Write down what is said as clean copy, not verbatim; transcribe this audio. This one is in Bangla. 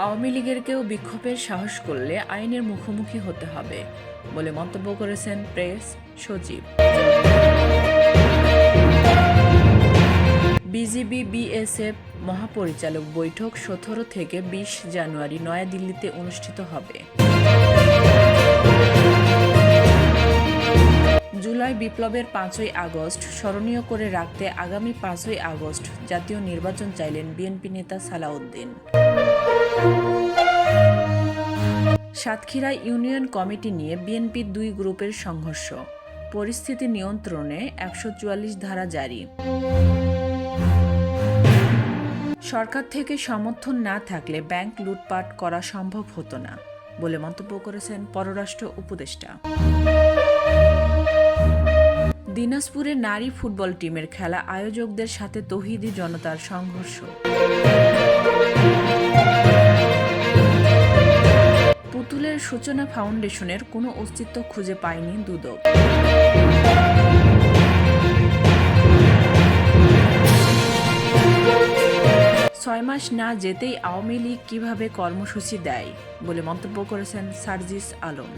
আওয়ামী লীগের কেউ বিক্ষোভের সাহস করলে আইনের মুখোমুখি হতে হবে বলে মন্তব্য করেছেন প্রেস সচিব। বিজিবি বিএসএফ মহাপরিচালক বৈঠক ১৭ থেকে ২০ জানুয়ারি নয়াদিল্লিতে অনুষ্ঠিত হবে। জুলাই বিপ্লবের ৫ই আগস্ট স্মরণীয় করে রাখতে আগামী ৫ই আগস্ট জাতীয় নির্বাচন চাইলেন বিএনপি নেতা সালাউদ্দিন। সাতক্ষীরা ইউনিয়ন কমিটি নিয়ে বিএনপির দুই গ্রুপের সংঘর্ষ, পরিস্থিতি নিয়ন্ত্রণে ১৪৪ ধারা জারি। সরকার থেকে সমর্থন না থাকলে ব্যাংক লুটপাট করা সম্ভব হতো না বলে মন্তব্য করেছেন পররাষ্ট্র উপদেষ্টা। দিনাজপুরে নারী ফুটবল টিমের খেলা আয়োজকদের সাথে তৌহিদি জনতার সংঘর্ষ। পুতুলের সূচনা ফাউন্ডেশনের কোনো অস্তিত্ব খুঁজে পায়নি দুদক। ৬ মাস না যেতেই আওয়ামী লীগ কিভাবে কর্মসূচি দেয় বলে মন্তব্য করেছেন সার্জিস আলম।